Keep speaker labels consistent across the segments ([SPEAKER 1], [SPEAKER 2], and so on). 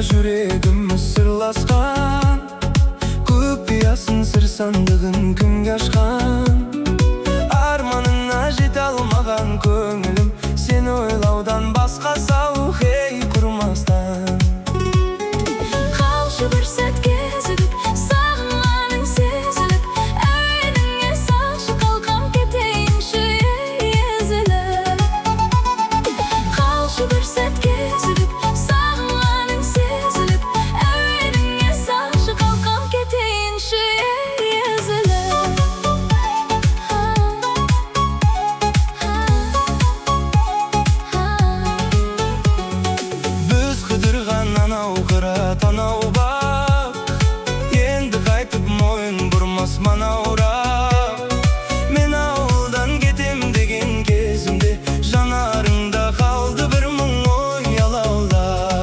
[SPEAKER 1] Жүрегіміз сырласқан, құпиясын сыр сандығын кімге ашқан. Арманына жете алмаған көңілім, сені ойлаудан басқа сау хей құрмастан.
[SPEAKER 2] Қалшы бір сәт кезігіп, сағынғаның сезіліп, әуеніңе салшы қалқам кетейінші езіліп. Қалшы бір сәт кезігіп,
[SPEAKER 1] танау бақ, енді қайтып мойын бұрмас манаурақ. Мен ауылдан кетем деген кезімде, жанарыңда қалды бір мұң ой алаулап.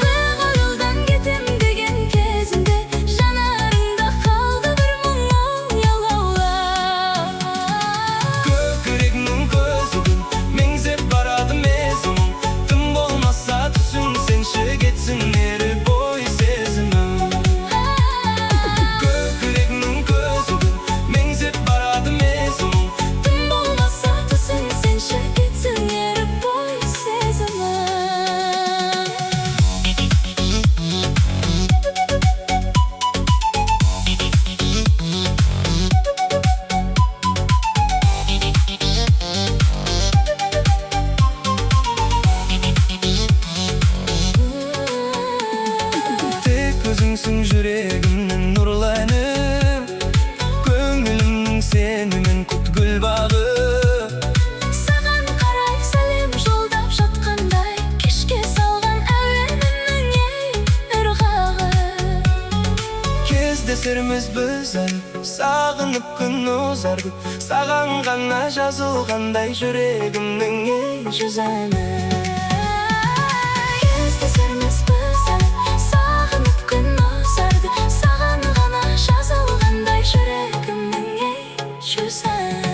[SPEAKER 2] Бір ауылдан кетем деген кезімде, жанарыңда қалды бір мұң ой алаулап.
[SPEAKER 1] Көкірегімнің көзігін меңзеп барады мезгілің, тым болмаса түсін сенші кетсін ері бой сезімім. Көкірегімнің көзігін меңзеп барады мезгілің,
[SPEAKER 2] тым болмаса түсін сенші кетсін ері бой сезімім.
[SPEAKER 1] Өзіңсің жүрегімнің нұрлы әнім, көңілімнің сенімен құт гүл бағы.
[SPEAKER 2] Саған қарай сәлем жолдап жатқандай, кешке салған әуенімнің ей ырғағы.
[SPEAKER 1] Кездесерміз біз әлі, сағынып күн ұзарды, саған ғана жазылғандай жүрегімнің ей жүз әні.
[SPEAKER 2] Кездесерміз біз әлі, сағынып күн ұзарды, саған ғана жазылғандай жүрегімнің ей жүз әні.